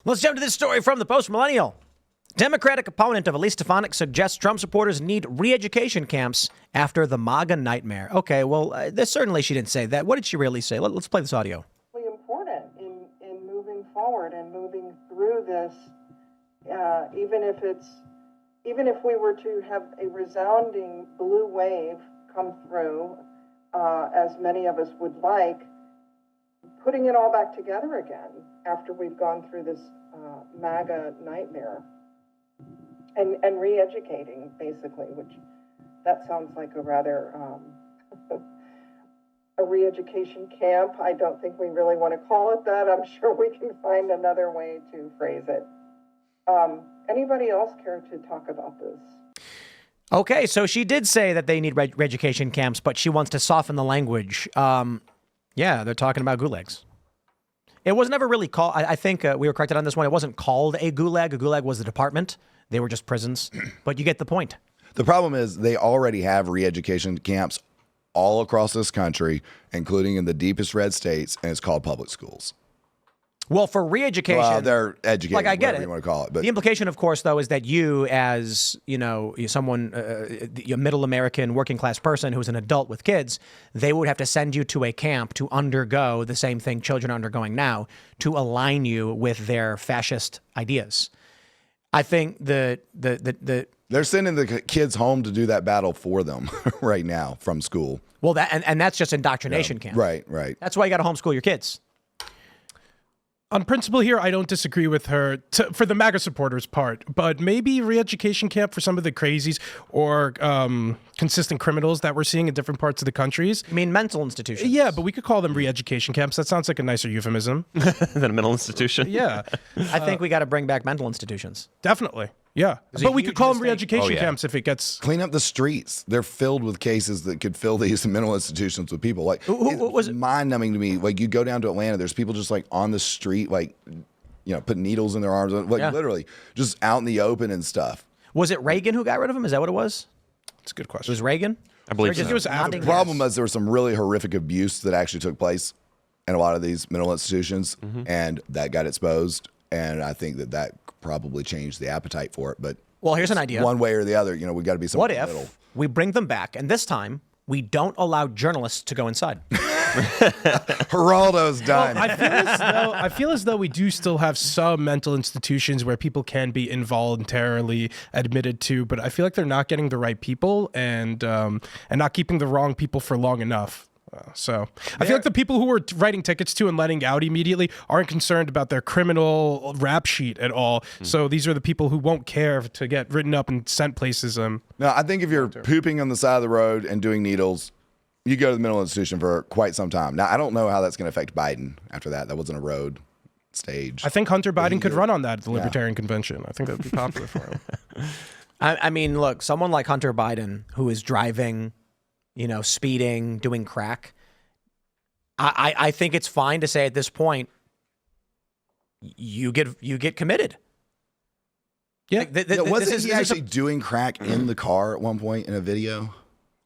Let's jump to this story from the Post-Millennial. Democratic opponent of Elise Stefanik suggests Trump supporters need re-education camps after the MAGA nightmare. Okay, well, certainly she didn't say that. What did she really say? Let's play this audio. Really important in moving forward and moving through this, even if we were to have a resounding blue wave come through, as many of us would like, putting it all back together again after we've gone through this MAGA nightmare. And re-educating, basically, which that sounds like a rather a re-education camp. I don't think we really want to call it that. I'm sure we can find another way to phrase it. Anybody else care to talk about this? Okay, so she did say that they need re-education camps, but she wants to soften the language. Yeah, they're talking about gulags. It was never really called, I think we were corrected on this one, it wasn't called a gulag. A gulag was the department. They were just prisons, but you get the point. The problem is they already have re-education camps all across this country, including in the deepest red states, and it's called public schools. Well, for re-education, well, they're educated, like I get whatever it. you want to call it. But the implication, of course, though, is that you, as someone, a middle American working class person who's an adult with kids, they would have to send you to a camp to undergo the same thing children are undergoing now to align you with their fascist ideas. I think they're sending the kids home to do that battle for them right now from school. Well, and that's just indoctrination camp. Right. That's why you got to homeschool your kids. On principle here, I don't disagree with her for the MAGA supporters part, but maybe re-education camp for some of the crazies or consistent criminals that we're seeing in different parts of the countries. I mean, mental institutions. Yeah, but we could call them re-education camps. That sounds like a nicer euphemism. Than a mental institution? Yeah. I think we got to bring back mental institutions. Definitely. Yeah. But we could call them re-education camps if it gets... Clean up the streets. They're filled with cases that could fill these mental institutions with people. Like, it's mind-numbing to me. Like, you go down to Atlanta, there's people just, like, on the street, like, putting needles in their arms. Like, literally, just out in the open and stuff. Was it Reagan who got rid of them? Is that what it was? That's a good question. It was Reagan? I believe so. It was The problem was there was some really horrific abuse that actually took place in a lot of these mental institutions, and that got exposed. And I think that probably changed the appetite for it. But well, here's an idea. One way or the other, we got to be somewhere in the middle. What if we bring them back, and this time we don't allow journalists to go inside? Geraldo's done. Well, I feel as though we do still have some mental institutions where people can be involuntarily admitted to, but I feel like they're not getting the right people and not keeping the wrong people for long enough. I feel like the people who we're writing tickets to and letting out immediately aren't concerned about their criminal rap sheet at all. So these are the people who won't care to get written up and sent places. No, I think if you're pooping on the side of the road and doing needles, you go to the mental institution for quite some time. Now, I don't know how that's going to affect Biden after that. That wasn't a road stage. I think Hunter Biden could run on that at the Libertarian Convention. I think that would be popular for him. I mean, look, someone like Hunter Biden who is driving, speeding, doing crack. I think it's fine to say at this point, you get committed. Yeah. Wasn't he actually doing crack in the car at one point in a video?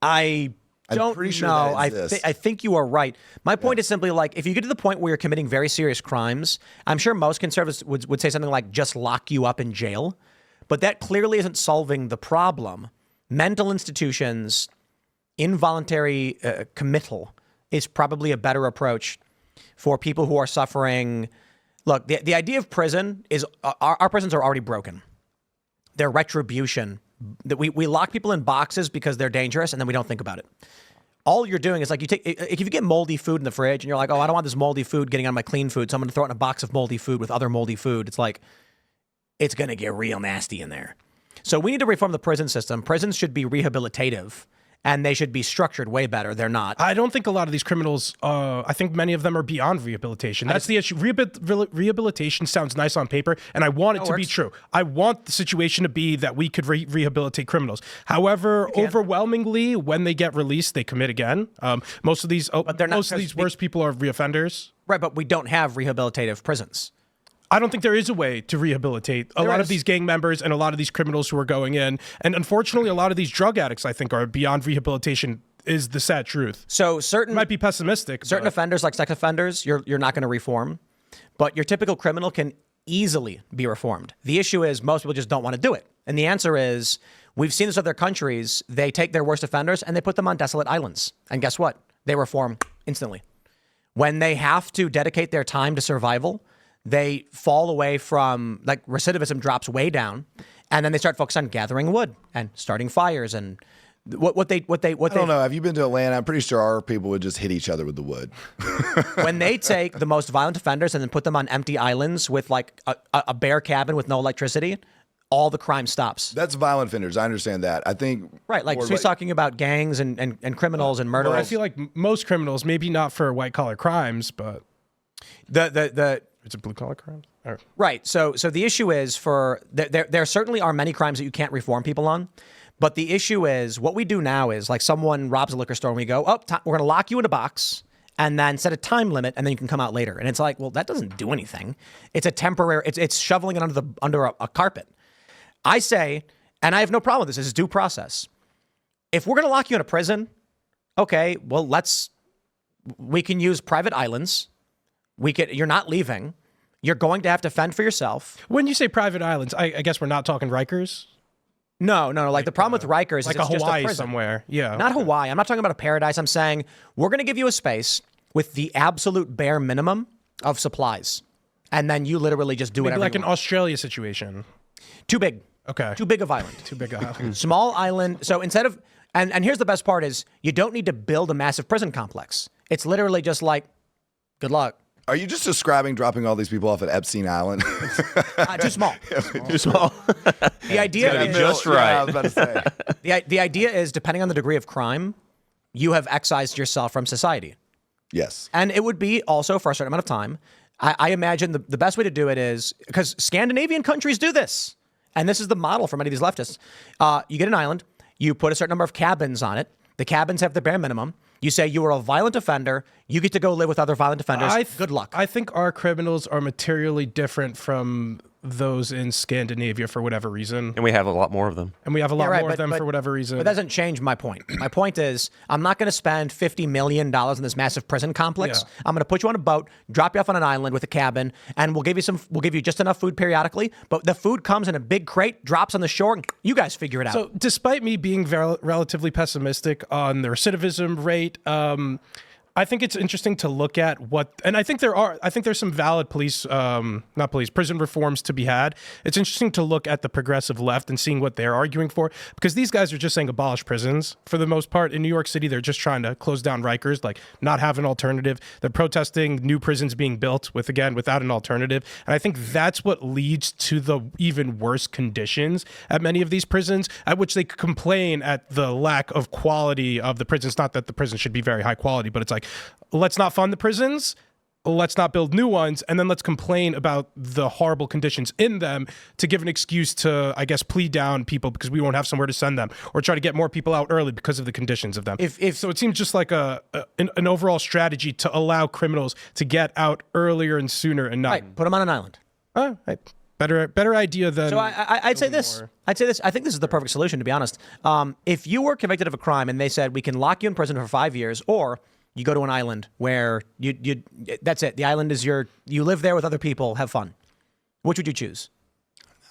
I don't know. I think you are right. My point is simply like, if you get to the point where you're committing very serious crimes, I'm sure most conservatives would say something like, just lock you up in jail. But that clearly isn't solving the problem. Mental institutions, involuntary committal is probably a better approach for people who are suffering. Look, the idea of prison is our prisons are already broken. They're retribution. That we lock people in boxes because they're dangerous, and then we don't think about it. All you're doing is like if you get moldy food in the fridge and you're like, oh, I don't want this moldy food getting on my clean food, so I'm going to throw it in a box of moldy food with other moldy food. It's like, it's going to get real nasty in there. So we need to reform the prison system. Prisons should be rehabilitative, and they should be structured way better. They're not. I don't think a lot of these criminals, I think many of them are beyond rehabilitation. That's the issue. Rehabilitation sounds nice on paper, and I want it to be true. I want the situation to be that we could rehabilitate criminals. However, overwhelmingly, when they get released, they commit again. Most of these worst people are reoffenders. Right, but we don't have rehabilitative prisons. I don't think there is a way to rehabilitate a lot of these gang members and a lot of these criminals who are going in. And unfortunately, a lot of these drug addicts, I think, are beyond rehabilitation is the sad truth. So certain... might be pessimistic. Certain offenders, like sex offenders, you're not going to reform. But your typical criminal can easily be reformed. The issue is most people just don't want to do it. And the answer is, we've seen this in other countries. They take their worst offenders and they put them on desolate islands. And guess what? They reform instantly. When they have to dedicate their time to survival, they fall away from, like, recidivism drops way down, and then they start focused on gathering wood and starting fires and what they I don't know. Have you been to Atlanta? I'm pretty sure our people would just hit each other with the wood. When they take the most violent offenders and then put them on empty islands with like a bare cabin with no electricity, all the crime stops. That's violent offenders. I understand that. I think right. Like, so he's talking about gangs and criminals and murderers. Well, I feel like most criminals, maybe not for white collar crimes, but the it's a blue collar crime. Right. So the issue is there certainly are many crimes that you can't reform people on. But the issue is what we do now is, like, someone robs a liquor store and we go, we're going to lock you in a box and then set a time limit and then you can come out later. And it's like, well, that doesn't do anything. It's a temporary, it's shoveling it under a carpet. I say, and I have no problem with this, is due process. If we're going to lock you in a prison, okay, well, we can use private islands. You're not leaving. You're going to have to fend for yourself. When you say private islands, I guess we're not talking Rikers. No. Like, the problem with Rikers like is it's a Hawaii just a somewhere. Yeah. Not Hawaii. I'm not talking about a paradise. I'm saying we're going to give you a space with the absolute bare minimum of supplies. And then you literally just do Maybe whatever like you an want. Australia situation. Too big. Okay. Too big of island. Too big of island. Small island. So instead of, and here's the best part is, you don't need to build a massive prison complex. It's literally just like, good luck. Are you just describing dropping all these people off at Epstein Island? Too small. Too small. The idea is just right. Yeah, I was about to say. the idea is, depending on the degree of crime, you have excised yourself from society. Yes. And it would be also for a certain amount of time. I imagine the best way to do it is, because Scandinavian countries do this, and this is the model for many of these leftists. You get an island, you put a certain number of cabins on it. The cabins have the bare minimum. You say you were a violent offender. You get to go live with other violent offenders. Good luck. I think our criminals are materially different from those in Scandinavia for whatever reason. And we have a lot more of them. And we have a lot more of them for whatever reason. But that doesn't change my point. My point is, I'm not going to spend $50 million in this massive prison complex. Yeah. I'm going to put you on a boat, drop you off on an island with a cabin, and we'll give you just enough food periodically. But the food comes in a big crate, drops on the shore, and you guys figure it out. So despite me being relatively pessimistic on the recidivism rate, I think it's interesting to look at and I think there's some valid prison reforms to be had. It's interesting to look at the progressive left and seeing what they're arguing for, because these guys are just saying abolish prisons for the most part. In New York City, they're just trying to close down Rikers, like not have an alternative. They're protesting new prisons being built without an alternative. And I think that's what leads to the even worse conditions at many of these prisons, at which they complain at the lack of quality of the prisons. Not that the prison should be very high quality, but it's like, let's not fund the prisons, let's not build new ones, and then let's complain about the horrible conditions in them to give an excuse to, I guess, plead down people because we won't have somewhere to send them, or try to get more people out early because of the conditions of them. So it seems just like an overall strategy to allow criminals to get out earlier and sooner and not... Right, put them on an island. Better idea than... So I'd say this. I think this is the perfect solution, to be honest. If you were convicted of a crime and they said, we can lock you in prison for 5 years, or you go to an island where that's it. The island is you live there with other people, have fun. Which would you choose?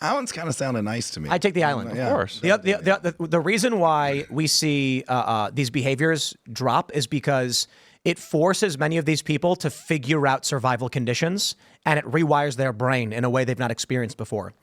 Island's kind of sounded nice to me. I'd take the island. Of course. The reason why we see these behaviors drop is because it forces many of these people to figure out survival conditions, and it rewires their brain in a way they've not experienced before.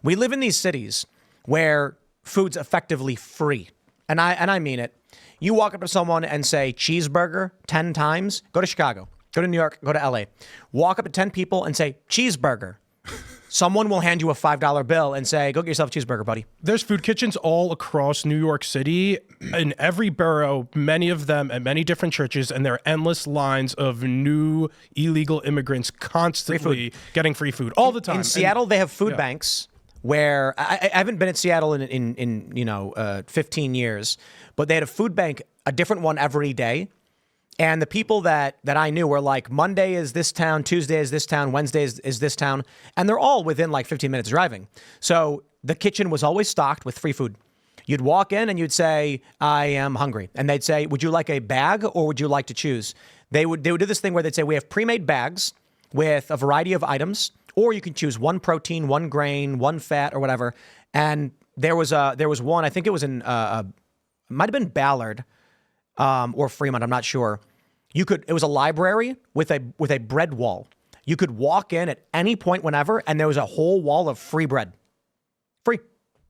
We live in these cities where food's effectively free. And I mean it. You walk up to someone and say cheeseburger 10 times, go to Chicago, go to New York, go to LA. Walk up to 10 people and say cheeseburger. Someone will hand you a $5 bill and say, go get yourself a cheeseburger, buddy. There's food kitchens all across New York City, in every borough, many of them at many different churches, and there are endless lines of new illegal immigrants constantly getting free food all the time. In Seattle, they have food banks where I haven't been in Seattle in 15 years, but they had a food bank, a different one every day. And the people that I knew were like, Monday is this town, Tuesday is this town, Wednesday is this town. And they're all within like 15 minutes driving. So the kitchen was always stocked with free food. You'd walk in and you'd say, I am hungry. And they'd say, would you like a bag or would you like to choose? They would do this thing where they'd say, we have pre-made bags with a variety of items, or you can choose one protein, one grain, one fat, or whatever. And there was one, I think it was in might have been Ballard or Fremont, I'm not sure. It was a library with a bread wall. You could walk in at any point whenever, and there was a whole wall of free bread. Free,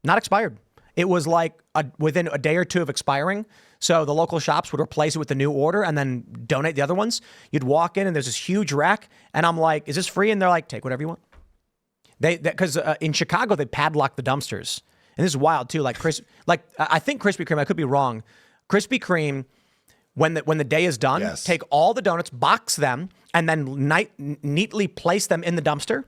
not expired. It was like within a day or two of expiring. So the local shops would replace it with the new order and then donate the other ones. You'd walk in and there's this huge rack, and I'm like, "Is this free?" And they're like, "Take whatever you want." Because in Chicago they padlock the dumpsters, and this is wild too. Like I think Krispy Kreme. I could be wrong. Krispy Kreme, when the day is done, take all the donuts, box them, and then neatly place them in the dumpster.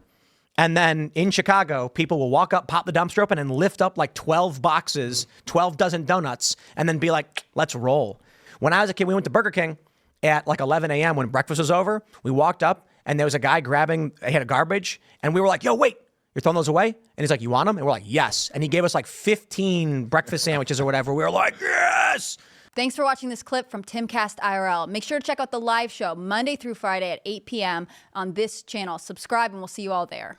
And then in Chicago, people will walk up, pop the dumpster open, and lift up like 12 boxes, 12 dozen donuts, and then be like, "Let's roll." When I was a kid, we went to Burger King at like 11 a.m. when breakfast was over. We walked up, and there was a guy he had a garbage, and we were like, "Yo, wait, you're throwing those away?" And he's like, "You want them?" And we're like, "Yes." And he gave us like 15 breakfast sandwiches or whatever. We were like, "Yes." Thanks for watching this clip from Timcast IRL. Make sure to check out the live show Monday through Friday at 8 p.m. on this channel. Subscribe, and we'll see you all there.